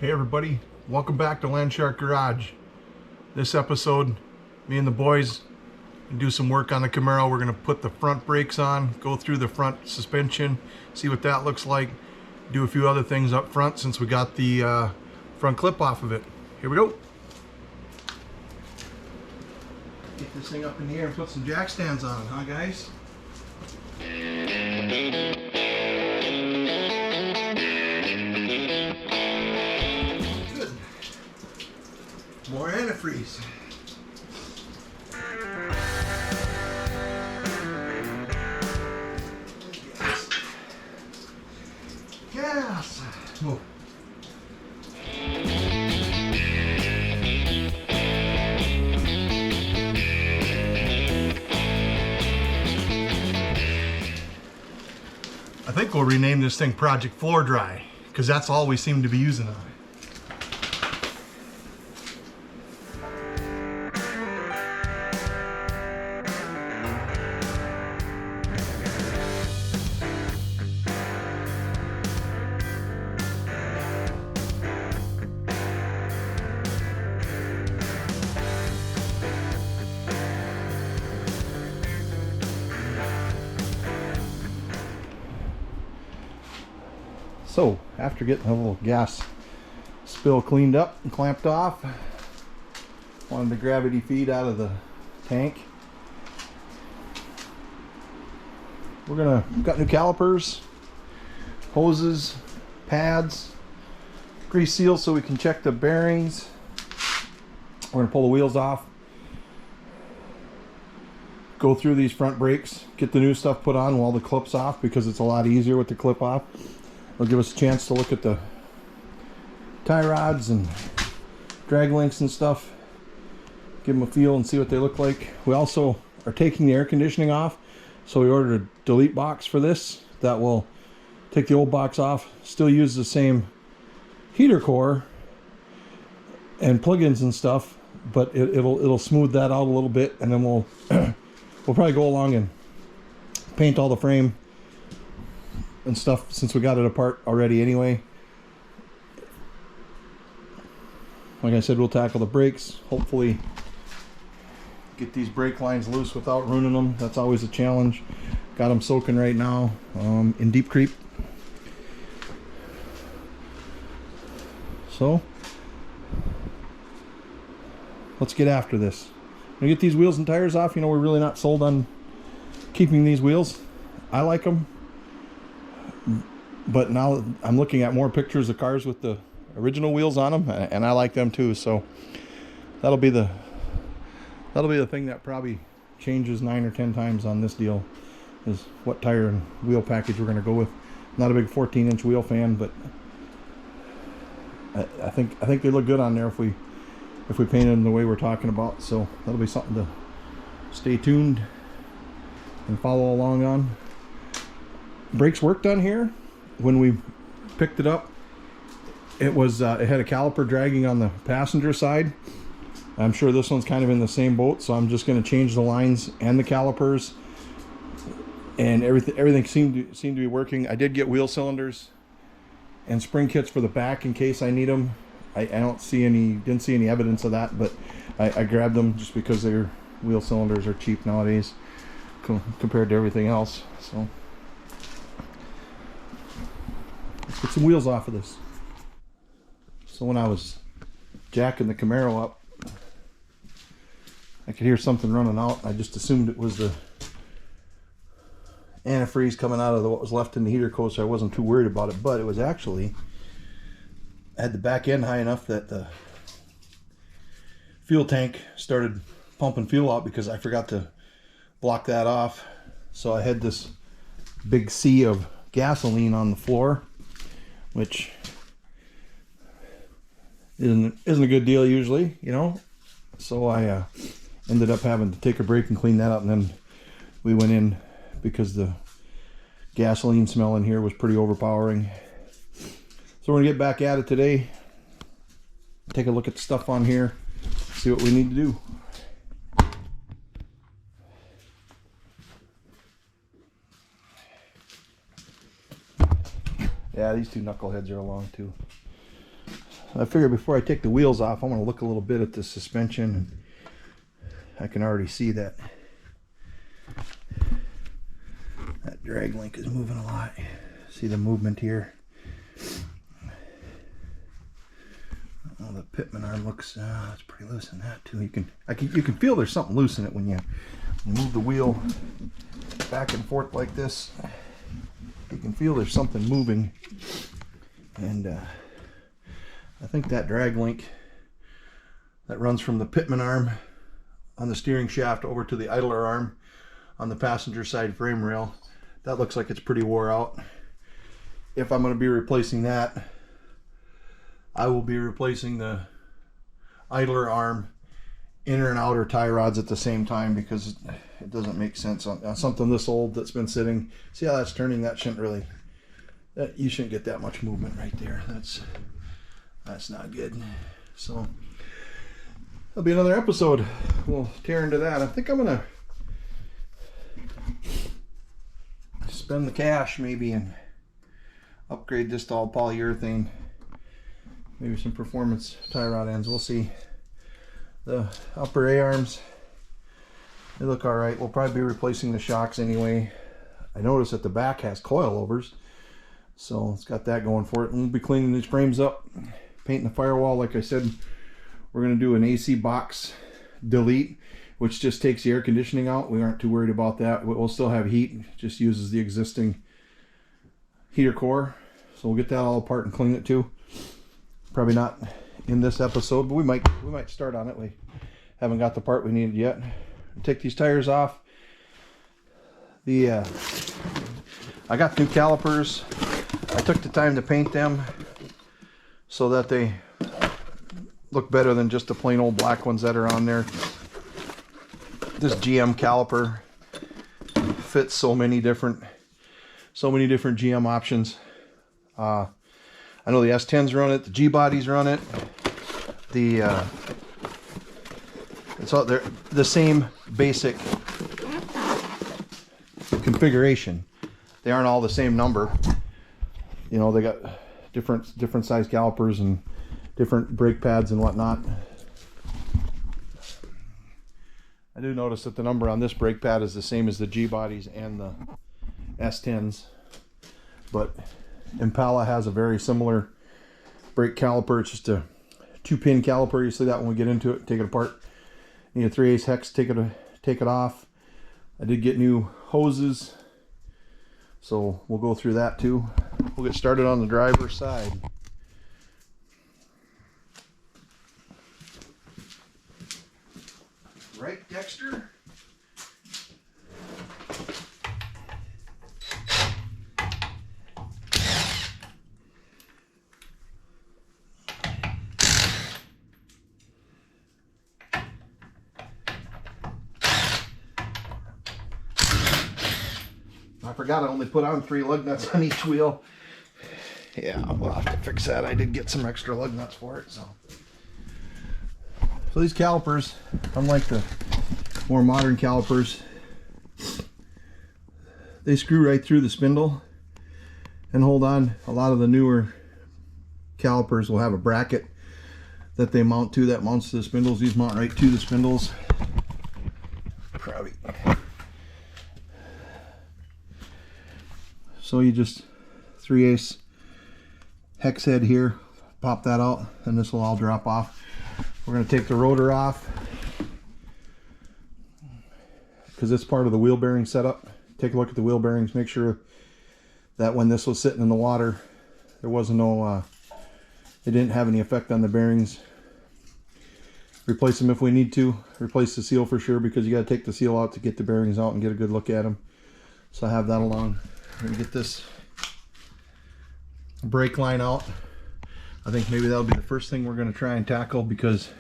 Hey everybody, welcome back to Landshark Garage. This episode, me and the boys do some work on the Camaro. We're going to put the front brakes on, go through the front suspension, see what that looks like, do a few other things up front since we got the front clip off of it. Here we go. Get this thing up in the air and put some jack stands on it, huh guys? Good. More antifreeze. Gas. Oh. I think we'll rename this thing Project Floor Dry, because that's all we seem to be using on it. So, after getting a little gas spill cleaned up and clamped off, wanted the gravity feed out of the tank. Got new calipers, hoses, pads, grease seals so we can check the bearings. We're gonna pull the wheels off, go through these front brakes, get the new stuff put on while the clip's off because it's a lot easier with the clip off. It'll give us a chance to look at the tie rods and drag links and stuff, give them a feel and see what they look like. We also are taking the air conditioning off, so we ordered a delete box for this that will take the old box off, still use the same heater core and plugins and stuff, but it'll smooth that out a little bit, and then we'll probably go along and paint all the frame and stuff since we got it apart already anyway. Like I said, we'll tackle the brakes, hopefully get these brake lines loose without ruining them. That's always a challenge. Got them soaking right now in deep creep. So let's get after this. When we get these wheels and tires off, you know, we're really not sold on keeping these wheels. I like them, but now I'm looking at more pictures of cars with the original wheels on them, and I like them too. So that'll be the thing that probably changes 9 or 10 times on this deal, is what tire and wheel package we're going to go with. Not a big 14-inch wheel fan, but I think they look good on there if we paint them the way we're talking about. So that'll be something to stay tuned and follow along on. Brakes worked on here. When we picked it up, it had a caliper dragging on the passenger side. I'm sure this one's kind of in the same boat, so I'm just going to change the lines and the calipers, and everything seemed to be working. I did get wheel cylinders and spring kits for the back in case I need them. I didn't see any evidence of that, but I grabbed them just because their wheel cylinders are cheap nowadays compared to everything else. So let's get some wheels off of this. So when I was jacking the Camaro up, I could hear something running out. I just assumed it was the antifreeze coming out of what was left in the heater coat, so I wasn't too worried about it. But it was actually, I had the back end high enough that the fuel tank started pumping fuel out because I forgot to block that off. So I had this big sea of gasoline on the floor, which isn't a good deal usually, you know. So I ended up having to take a break and clean that up, and then we went in because the gasoline smell in here was pretty overpowering. So we're gonna get back at it today, take a look at the stuff on here, see what we need to do. Yeah, these two knuckleheads are along too. I figured before I take the wheels off, I'm going to look a little bit at the suspension. I can already see that drag link is moving a lot. See the movement here. Oh, the pitman arm looks it's pretty loose in that too. You can feel there's something loose in it when you move the wheel back and forth like this. You can feel there's something moving, and I think that drag link that runs from the pitman arm on the steering shaft over to the idler arm on the passenger side frame rail, that looks like it's pretty wore out. If I'm going to be replacing that, I will be replacing the idler arm inner and outer tie rods at the same time, because it doesn't make sense on something this old that's been sitting. See how that's turning? That shouldn't really, you shouldn't get that much movement right there. That's not good. So that'll be another episode. We'll tear into that. I think I'm gonna spend the cash maybe and upgrade this to all polyurethane. Maybe some performance tie rod ends. We'll see. The upper A-arms, they look all right. We'll probably be replacing the shocks anyway. I noticed that the back has coilovers, so it's got that going for it. And we'll be cleaning these frames up, painting the firewall. Like I said, we're going to do an AC box delete, which just takes the air conditioning out. We aren't too worried about that. We'll still have heat. It just uses the existing heater core. So we'll get that all apart and clean it too. Probably not in this episode, but we might start on it. We haven't got the part we needed yet. Take these tires off. I got new calipers. I took the time to paint them so that they look better than just the plain old black ones that are on there. This GM caliper fits so many different GM options. I know the S10s run it, the G bodies run it. It's all they're the same basic configuration. They aren't all the same number. You know, they got different size calipers and different brake pads and whatnot. I do notice that the number on this brake pad is the same as the G bodies and the S10s, but Impala has a very similar brake caliper. It's just a 2-pin caliper. You see that when we get into it, take it apart. Need a 3/8 hex, take it off. I did get new hoses, so we'll go through that too. We'll get started on the driver's side. Right, Dexter? I forgot I only put on 3 lug nuts on each wheel. Yeah, we'll have to fix that. I did get some extra lug nuts for it, so these calipers, unlike the more modern calipers, they screw right through the spindle and hold on. A lot of the newer calipers will have a bracket that they mount to, that mounts to the spindles. These mount right to the spindles. Probably. So you just 3/8 hex head here, pop that out, and this will all drop off. We're going to take the rotor off because it's part of the wheel bearing setup. Take a look at the wheel bearings. Make sure that when this was sitting in the water, there wasn't no, it didn't have any effect on the bearings. Replace them if we need to. Replace the seal for sure, because you got to take the seal out to get the bearings out and get a good look at them. So I have that along. We're going to get this brake line out. I think maybe that'll be the first thing we're going to try and tackle, because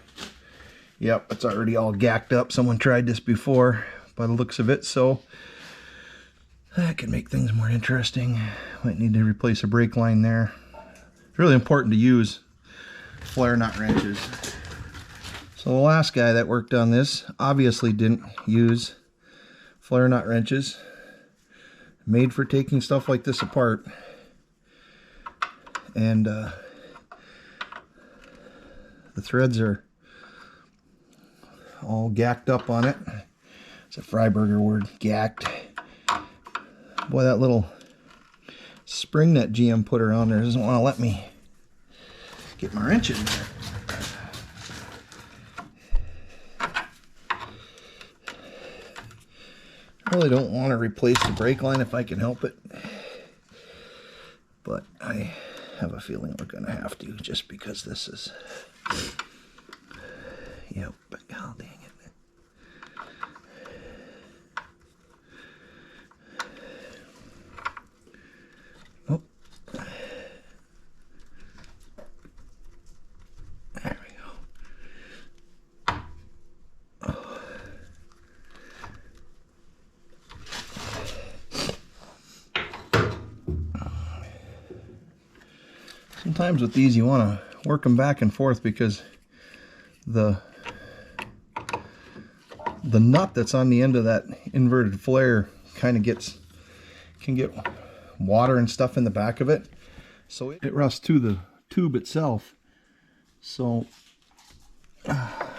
yep, it's already all gacked up. Someone tried this before by the looks of it, so that could make things more interesting. Might need to replace a brake line there. It's really important to use flare nut wrenches. So the last guy that worked on this obviously didn't use flare nut wrenches, made for taking stuff like this apart. And The threads are all gacked up on it. It's a Freiburger word, gacked. Boy, that little spring that GM put around there doesn't want to let me get my wrench in there. I really don't want to replace the brake line if I can help it, but I have a feeling we're going to have to, just because this is, yep, but god dang it. Oh, there we go. Oh. Sometimes with these you want to work them back and forth, because the nut that's on the end of that inverted flare kind of can get water and stuff in the back of it, so it rusts to the tube itself. So oh,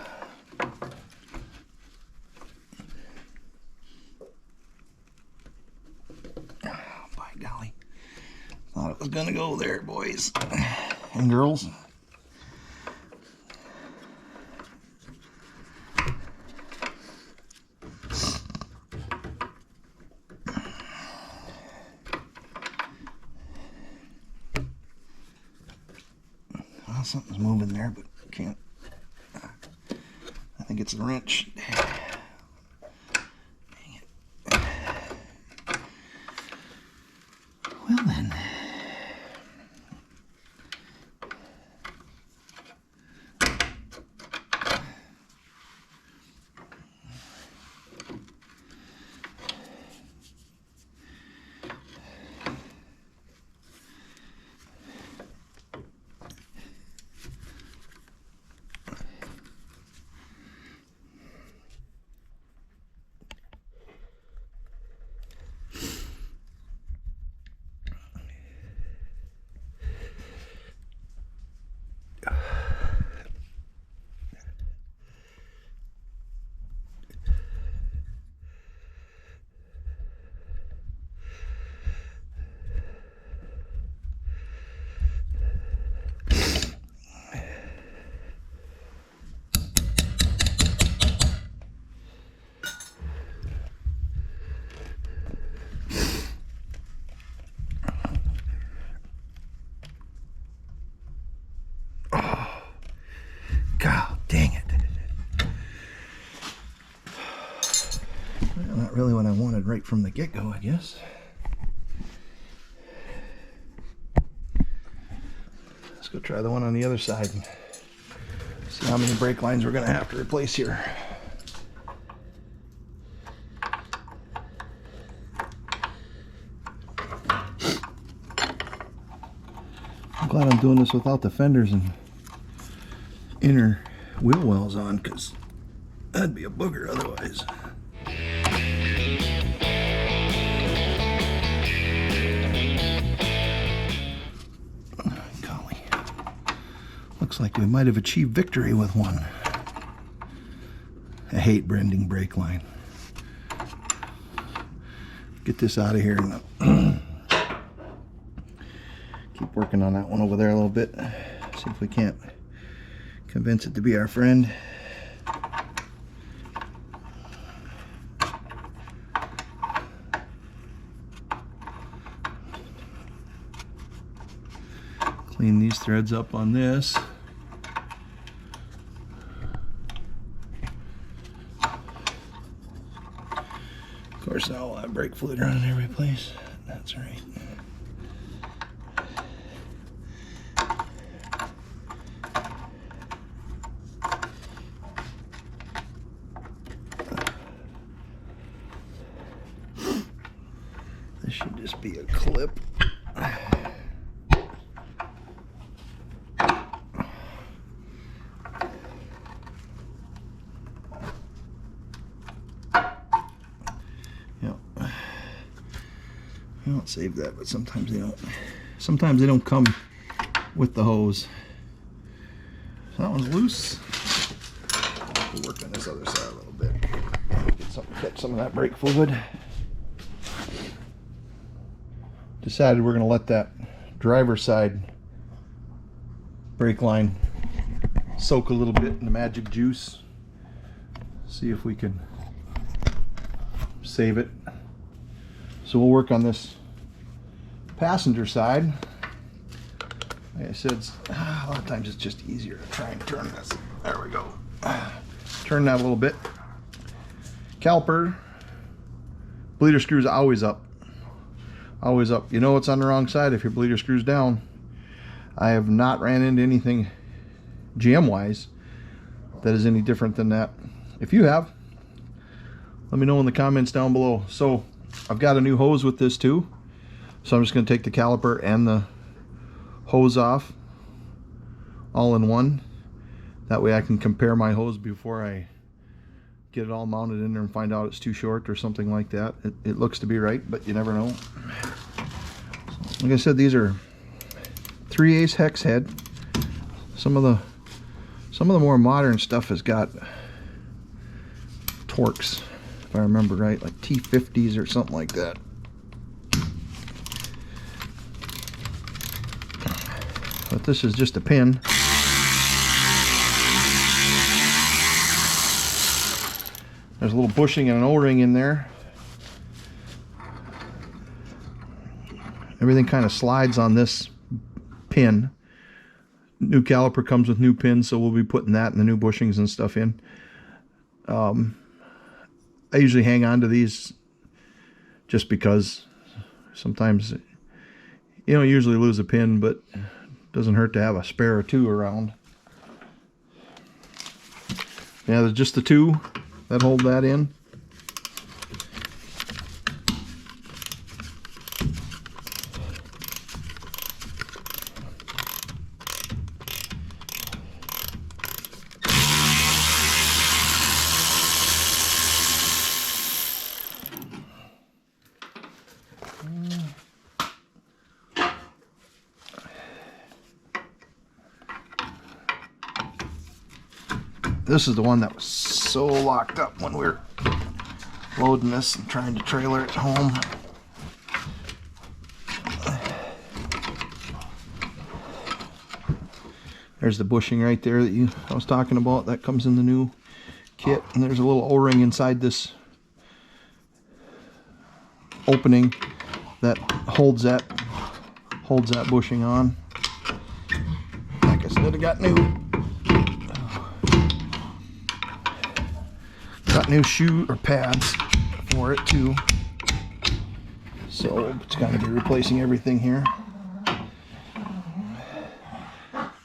by golly, thought it was gonna go there, boys and girls. Well, something's moving there, but I can't. I think it's the wrench. Dang it. Well then. God dang it. Well, not really what I wanted right from the get-go, I guess. Let's go try the one on the other side and see how many brake lines we're going to have to replace here. I'm glad I'm doing this without the fenders and inner wheel wells on, because that'd be a booger otherwise. Golly, looks like we might have achieved victory with one. I hate bending brake line. Get this out of here and keep working on that one over there a little bit. See if we can't convince it to be our friend. Clean these threads up on this. Of course, now we'll have brake fluid running every place. That's right. This should just be a clip. Yep. I don't save that, but sometimes they don't. Sometimes they don't come with the hose. That one's loose. We'll work on this other side a little bit. Catch some of that brake fluid. Decided we're going to let that driver's side brake line soak a little bit in the magic juice. See if we can save it. So we'll work on this passenger side. Like I said, a lot of times it's just easier to try and turn this. There we go. Turn that a little bit. Caliper, bleeder screw's always up. Always up. You know it's on the wrong side if your bleeder screw's down. I have not ran into anything GM-wise that is any different than that. If you have, let me know in the comments down below. So I've got a new hose with this too. So I'm just going to take the caliper and the hose off all in one. That way I can compare my hose before I get it all mounted in there and find out it's too short or something like that. It looks to be right, but you never know. So, like I said, these are 3/8 hex head. Some of the more modern stuff has got Torx, if I remember right, like T50s or something like that. But this is just a pin. There's a little bushing and an O-ring in there. Everything kind of slides on this pin. New caliper comes with new pins, so we'll be putting that and the new bushings and stuff in. I usually hang on to these just because sometimes you don't usually lose a pin, but it doesn't hurt to have a spare or two around. Yeah, there's just the two that hold that in. This is the one that was so locked up when we were loading this and trying to trailer it home. There's the bushing right there that I was talking about. That comes in the new kit. And there's a little O-ring inside this opening that holds that bushing on. Like I said, I got new shoe or pads for it too, so it's going to be replacing everything here.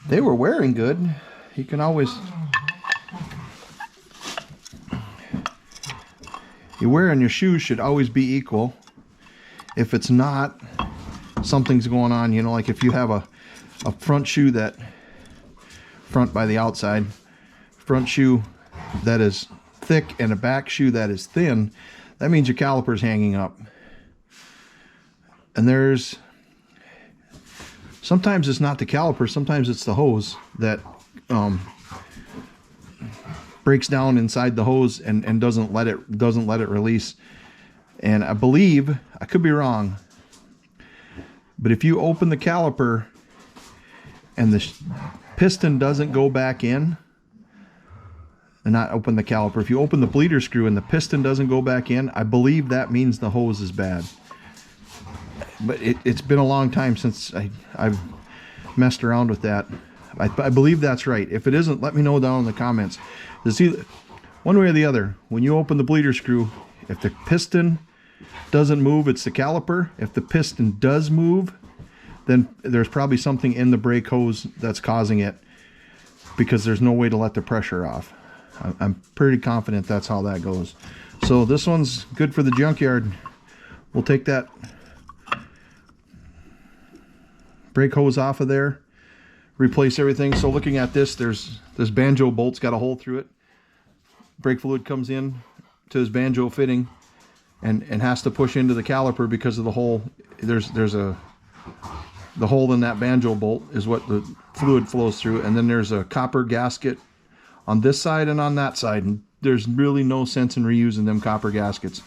They were wearing good. You can always, your wear on your shoes should always be equal. If it's not, something's going on. You know, like if you have a front shoe that front by the outside, front shoe that is thick and a back shoe that is thin, that means your caliper's hanging up. And there's sometimes it's not the caliper, sometimes it's the hose that breaks down inside the hose and doesn't let it release. And I believe, I could be wrong, but if you open the caliper and the piston doesn't go back in, and not open the caliper, if you open the bleeder screw and the piston doesn't go back in, I believe that means the hose is bad. But it's been a long time since I've messed around with that. I believe that's right. If it isn't, let me know down in the comments. It's either one way or the other. When you open the bleeder screw, if the piston doesn't move, it's the caliper. If the piston does move, then there's probably something in the brake hose that's causing it, because there's no way to let the pressure off. I'm pretty confident that's how that goes. So this one's good for the junkyard. We'll take that brake hose off of there, replace everything. So looking at this, this banjo bolt's got a hole through it. Brake fluid comes in to this banjo fitting and has to push into the caliper because of the hole. The hole in that banjo bolt is what fluid flows through, and then there's a copper gasket on this side and on that side, and there's really no sense in reusing them copper gaskets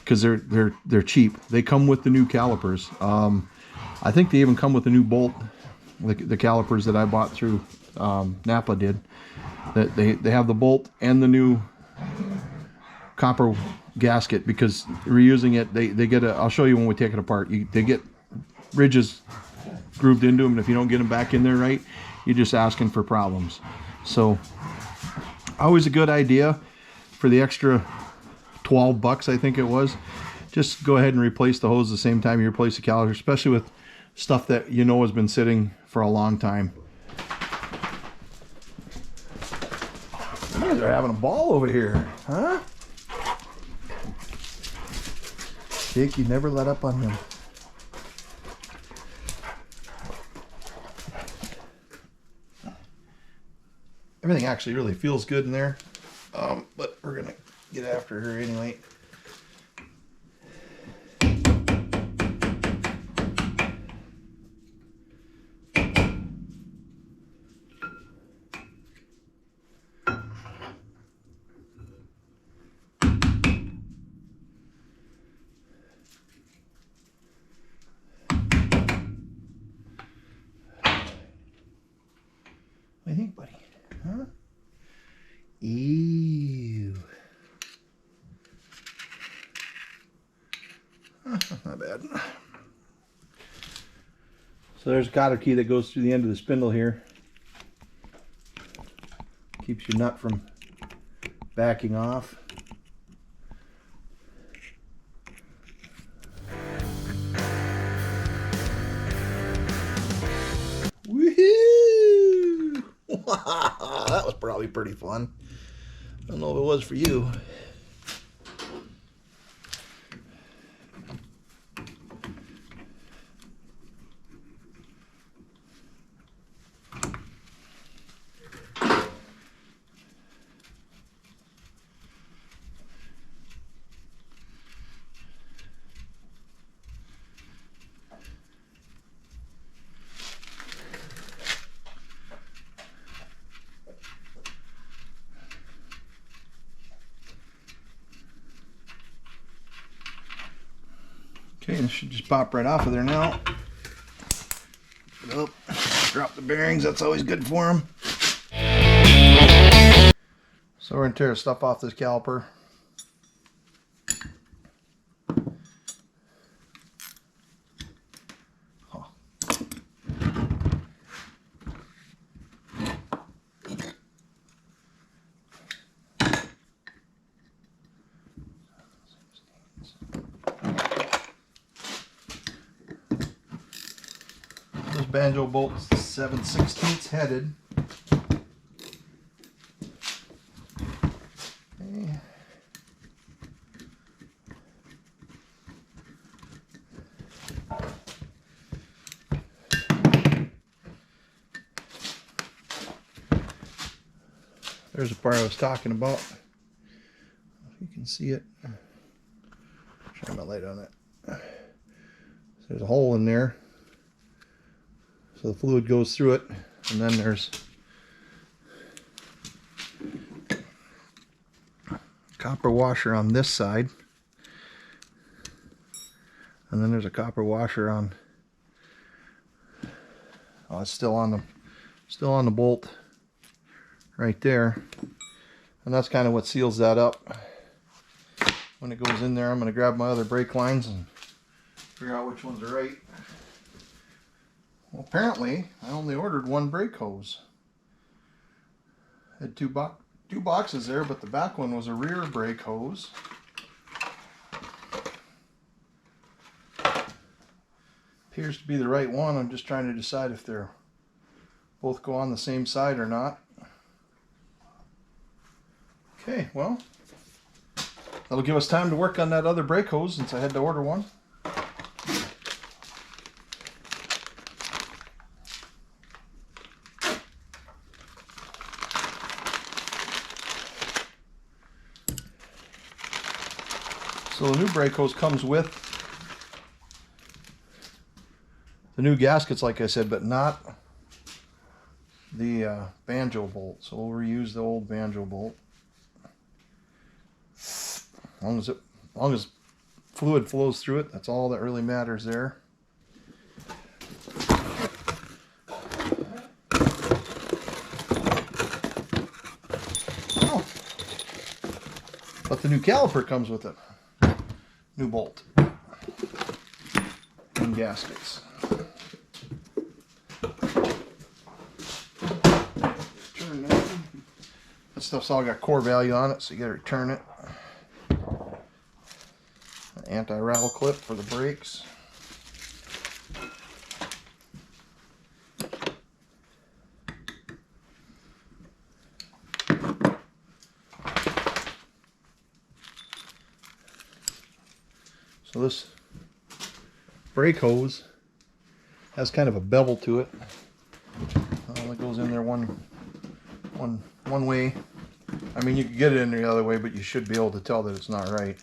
because they're cheap. They come with the new calipers. I think they even come with the new bolt, the calipers that I bought through Napa did. That they have the bolt and the new copper gasket, because reusing it, they get a, I'll show you when we take it apart. They get ridges grooved into them, and if you don't get them back in there right, you're just asking for problems. So always a good idea for the extra 12 bucks, I think it was, just go ahead and replace the hose the same time you replace the caliper, especially with stuff that you know has been sitting for a long time. You guys are having a ball over here, huh? Jake, you never let up on him. Everything actually really feels good in there, but we're gonna get after her anyway. What do you think, buddy? Huh? Ew. Not bad. So there's a cotter key that goes through the end of the spindle here. Keeps your nut from backing off. Woohoo! That was probably pretty fun. I don't know if it was for you. Okay, this should just pop right off of there now. Up, drop the bearings, that's always good for them. So we're going to tear the stuff off this caliper. This banjo bolt's 7/16 headed. Okay. There's the part I was talking about. If you can see it. Shine my light on it. So there's a hole in there. So the fluid goes through it, and then there's a copper washer on this side, and then there's a copper washer on. Oh, it's still on the bolt right there, and that's kind of what seals that up. When it goes in there, I'm going to grab my other brake lines and figure out which ones are right. Well, apparently, I only ordered one brake hose. Had two boxes there, but the back one was a rear brake hose. Appears to be the right one. I'm just trying to decide if they're both go on the same side or not. Okay, well, that'll give us time to work on that other brake hose since I had to order one. So the new brake hose comes with the new gaskets, like I said, but not the banjo bolt, so we'll reuse the old banjo bolt. As long as fluid flows through it, that's all that really matters there. Oh, but the new caliper comes with it. New bolt and gaskets. Turn that. That stuff's all got core value on it, so you gotta return it. An anti-rattle clip for the brakes. So this brake hose has kind of a bevel to it. It goes in there one way. I mean, you can get it in the other way, but you should be able to tell that it's not right.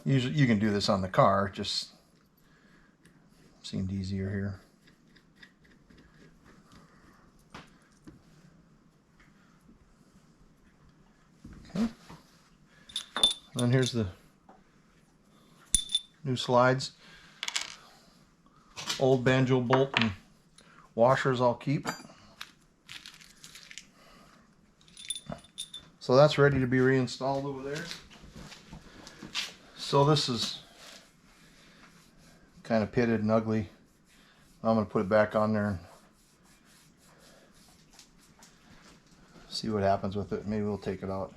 Usually you can do this on the car, just seemed easier here. Okay. And then here's the new slides. Old banjo bolt and washers I'll keep. So that's ready to be reinstalled over there. So this is kind of pitted and ugly. I'm going to put it back on there and see what happens with it. Maybe we'll take it out.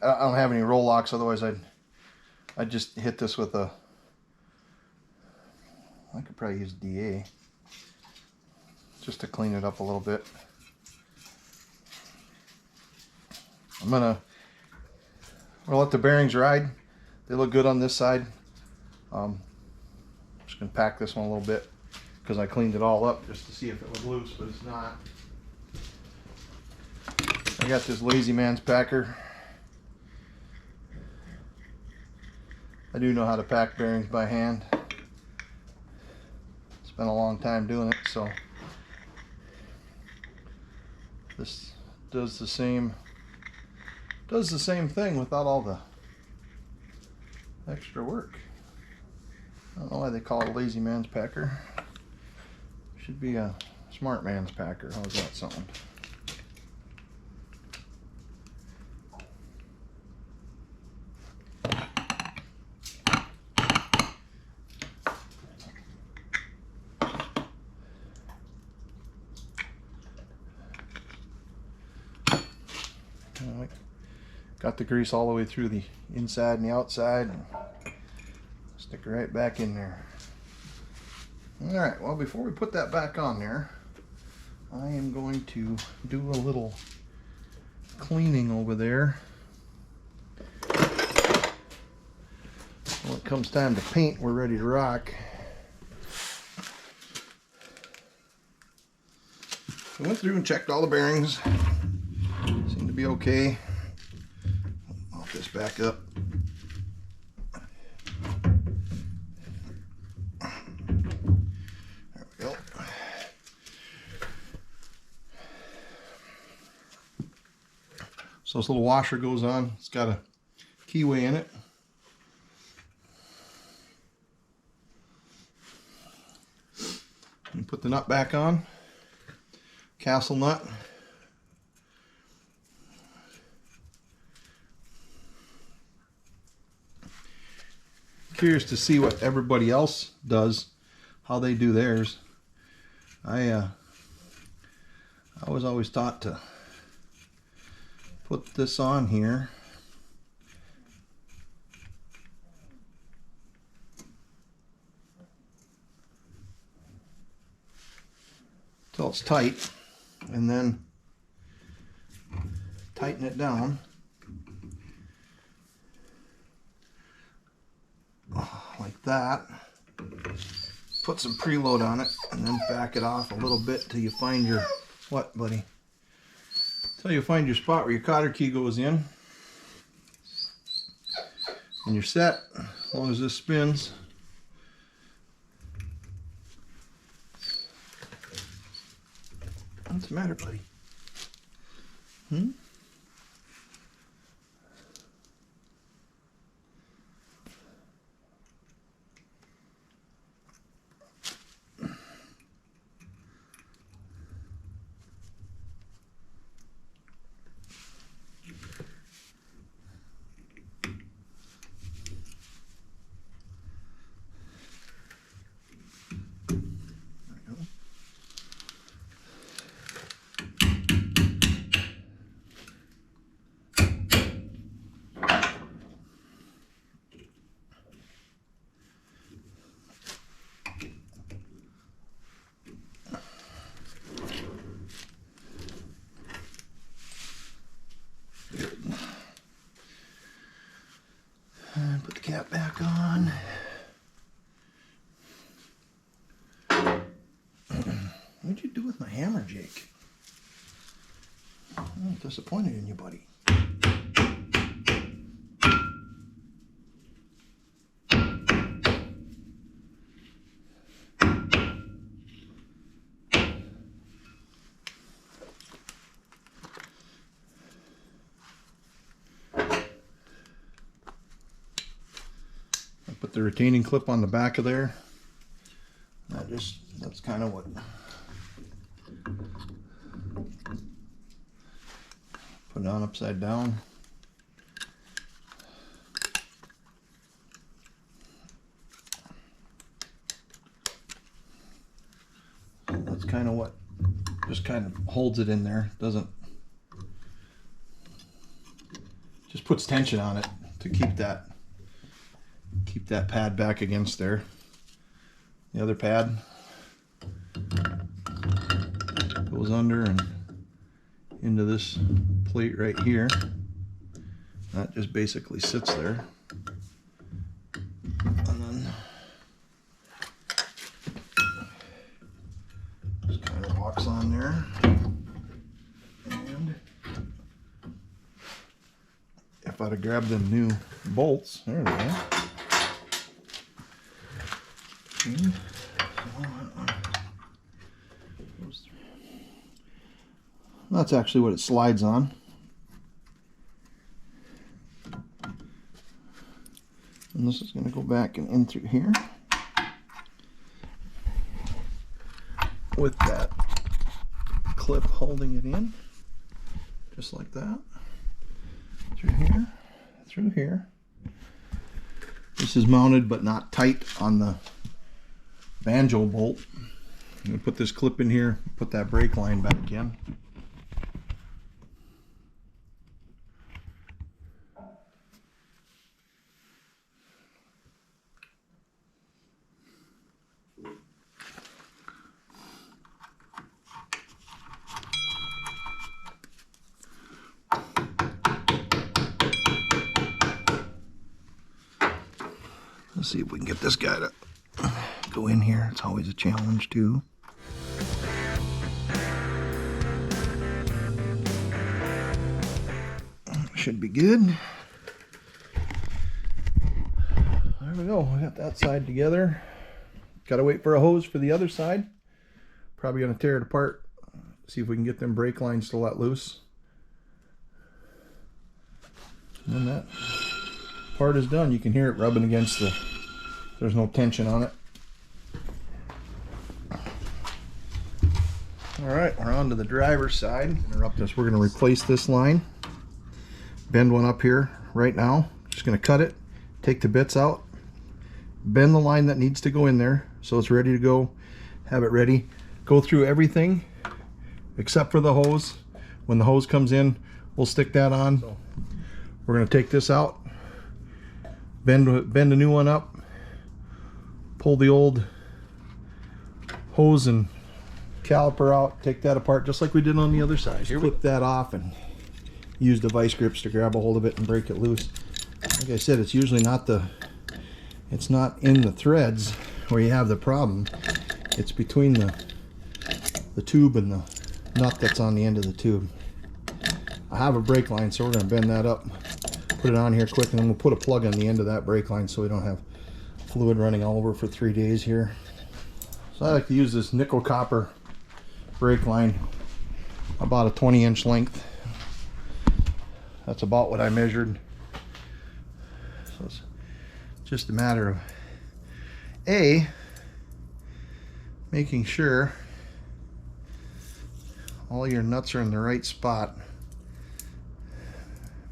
I don't have any roll locks, otherwise I'd just hit this with a, I could probably use DA just to clean it up a little bit. We'll let the bearings ride. They look good on this side. I'm just going to pack this one a little bit because I cleaned it all up just to see if it was loose, but it's not. I got this Lazy Man's packer. I do know how to pack bearings by hand. Spent a long time doing it, so this does the same thing without all the extra work. I don't know why they call it a Lazy Man's packer. Should be a Smart Man's packer. How's that sound? Got the grease all the way through the inside and the outside. Stick it right back in there. Alright, well, before we put that back on there, I am going to do a little cleaning over there. When it comes time to paint, we're ready to rock. I went through and checked all the bearings. Seem to be okay. I'll mount this back up. There we go. So this little washer goes on. It's got a keyway in it. You put the nut back on. Castle nut. Curious to see what everybody else does, how they do theirs. I was always taught to put this on here. Till it's tight, and then tighten it down like that. Put some preload on it and then back it off a little bit till you find your, what buddy? So you find your spot where your cotter key goes in, and you're set as long as this spins. What's the matter, buddy? And put the cap back on. What'd you do with my hammer, Jake? I'm disappointed in you, buddy. Put the retaining clip on the back of there. That's kind of what put it on upside down. That's kind of what just kind of holds it in there. Doesn't, just puts tension on it to keep that pad back against there. The other pad goes under and into this plate right here. That just basically sits there. And then just kind of walks on there. And if I'd have grabbed them new bolts, there they are. That's actually what it slides on. And this is going to go back and in through here with that clip holding it in, just like that. Through here, through here. This is mounted but not tight on the banjo bolt. I'm going to put this clip in here, put that brake line back in. Let's see if we can get this guy to go in here. It's always a challenge too. Should be good. There we go. We got that side together. Gotta wait for a hose for the other side. Probably gonna tear it apart. See if we can get them brake lines to let loose. And then that part is done. You can hear it rubbing against the, there's no tension on it. Alright, we're on to the driver's side. Interrupt this. We're going to replace this line. Bend one up here right now. Just going to cut it, take the bits out, bend the line that needs to go in there so it's ready to go. Have it ready. Go through everything except for the hose. When the hose comes in, we'll stick that on. So we're going to take this out, bend a new one up, pull the old hose and caliper out, take that apart just like we did on the other side. Flip that off and use the vice grips to grab a hold of it and break it loose. Like I said, it's usually not it's not in the threads where you have the problem. It's between the tube and the nut that's on the end of the tube. I have a brake line, so we're going to bend that up, put it on here quick, and then we'll put a plug on the end of that brake line so we don't have fluid running all over for 3 days here. So I like to use this nickel copper brake line, about a 20-inch length. That's about what I measured. So it's just a matter of making sure all your nuts are in the right spot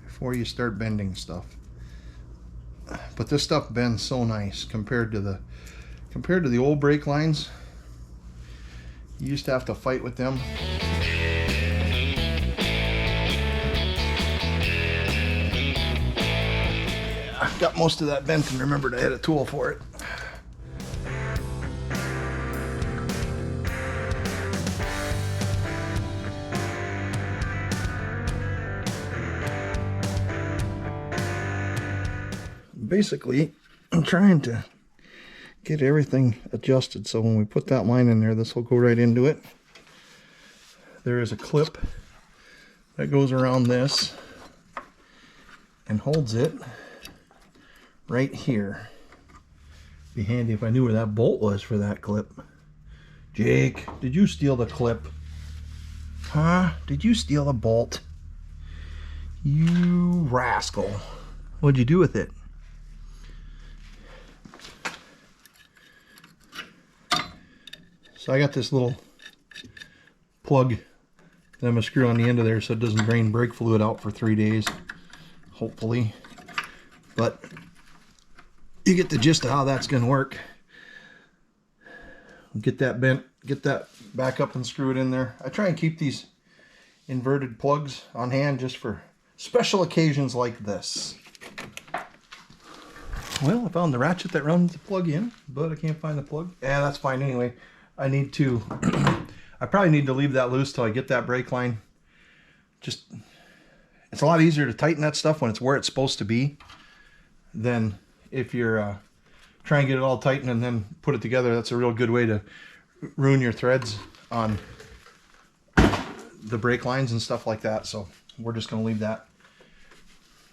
before you start bending stuff. But this stuff bends so nice compared to the old brake lines. You used to have to fight with them. Yeah, I've got most of that bent and remembered I had a tool for it. Basically, I'm trying to get everything adjusted so when we put that line in there, this will go right into it. There is a clip that goes around this and holds it right here. Be handy if I knew where that bolt was for that clip. Jake, did you steal the clip? Huh? Did you steal the bolt? You rascal. What'd you do with it? So I got this little plug that I'm going to screw on the end of there so it doesn't drain brake fluid out for 3 days, hopefully. But you get the gist of how that's going to work. Get that bent, get that back up and screw it in there. I try and keep these inverted plugs on hand just for special occasions like this. Well, I found the ratchet that runs the plug in, but I can't find the plug. Yeah, that's fine anyway. I need to, I probably need to leave that loose till I get that brake line. Just, it's a lot easier to tighten that stuff when it's where it's supposed to be than if you're trying to get it all tightened and then put it together. That's a real good way to ruin your threads on the brake lines and stuff like that. So we're just going to leave that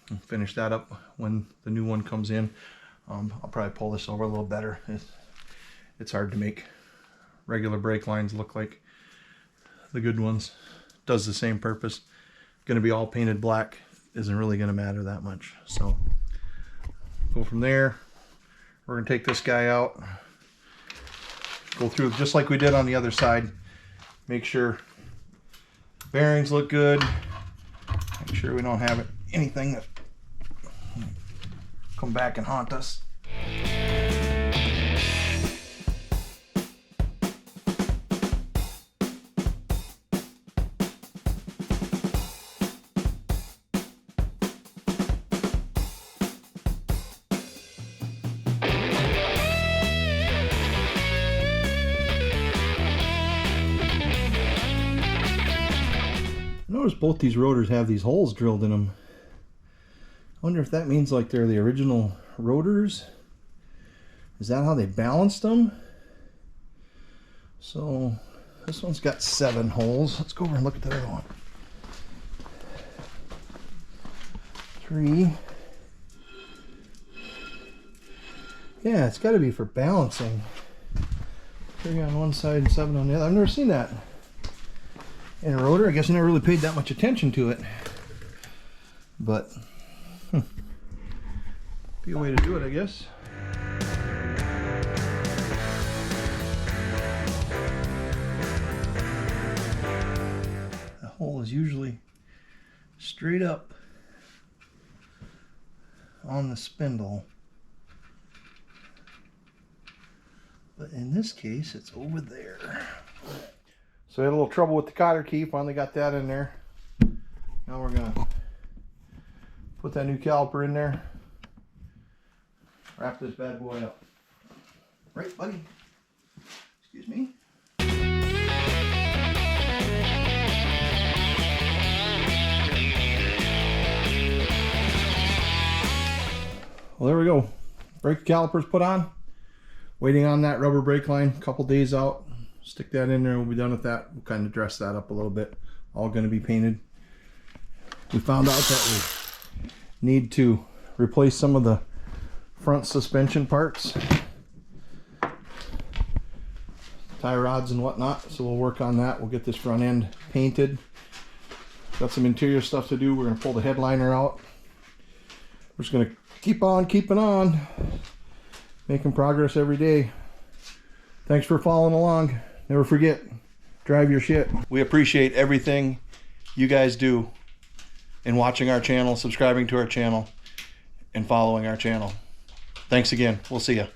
and finish that up when the new one comes in. I'll probably pull this over a little better. It's hard to make regular brake lines look like the good ones. Does the same purpose. Going to be all painted black isn't really going to matter that much. So go from there. We're going to take this guy out, go through just like we did on the other side. Make sure bearings look good. Make sure we don't have anything that come back and haunt us. Notice both these rotors have these holes drilled in them. I wonder if that means like they're the original rotors. Is that how they balanced them? So this one's got 7 holes. Let's go over and look at the other one. 3. Yeah, it's got to be for balancing. 3 on one side and 7 on the other. I've never seen that in a rotor. I guess I never really paid that much attention to it, but be a way to do it, I guess. The hole is usually straight up on the spindle, but in this case it's over there. So I had a little trouble with the cotter key. Finally got that in there. Now we're gonna put that new caliper in there. Wrap this bad boy up. Right, buddy? Excuse me. Well, there we go. Brake calipers put on. Waiting on that rubber brake line. A couple days out. Stick that in there, we'll be done with that. We'll kind of dress that up a little bit. All going to be painted. we found out that we need to replace some of the front suspension parts, tie rods and whatnot, so we'll work on that. We'll get this front end painted. Got some interior stuff to do. We're going to pull the headliner out. We're just going to keep on keeping on, making progress every day. Thanks for following along. Never forget, drive your shit. We appreciate everything you guys do in watching our channel, subscribing to our channel, and following our channel. Thanks again. We'll see ya.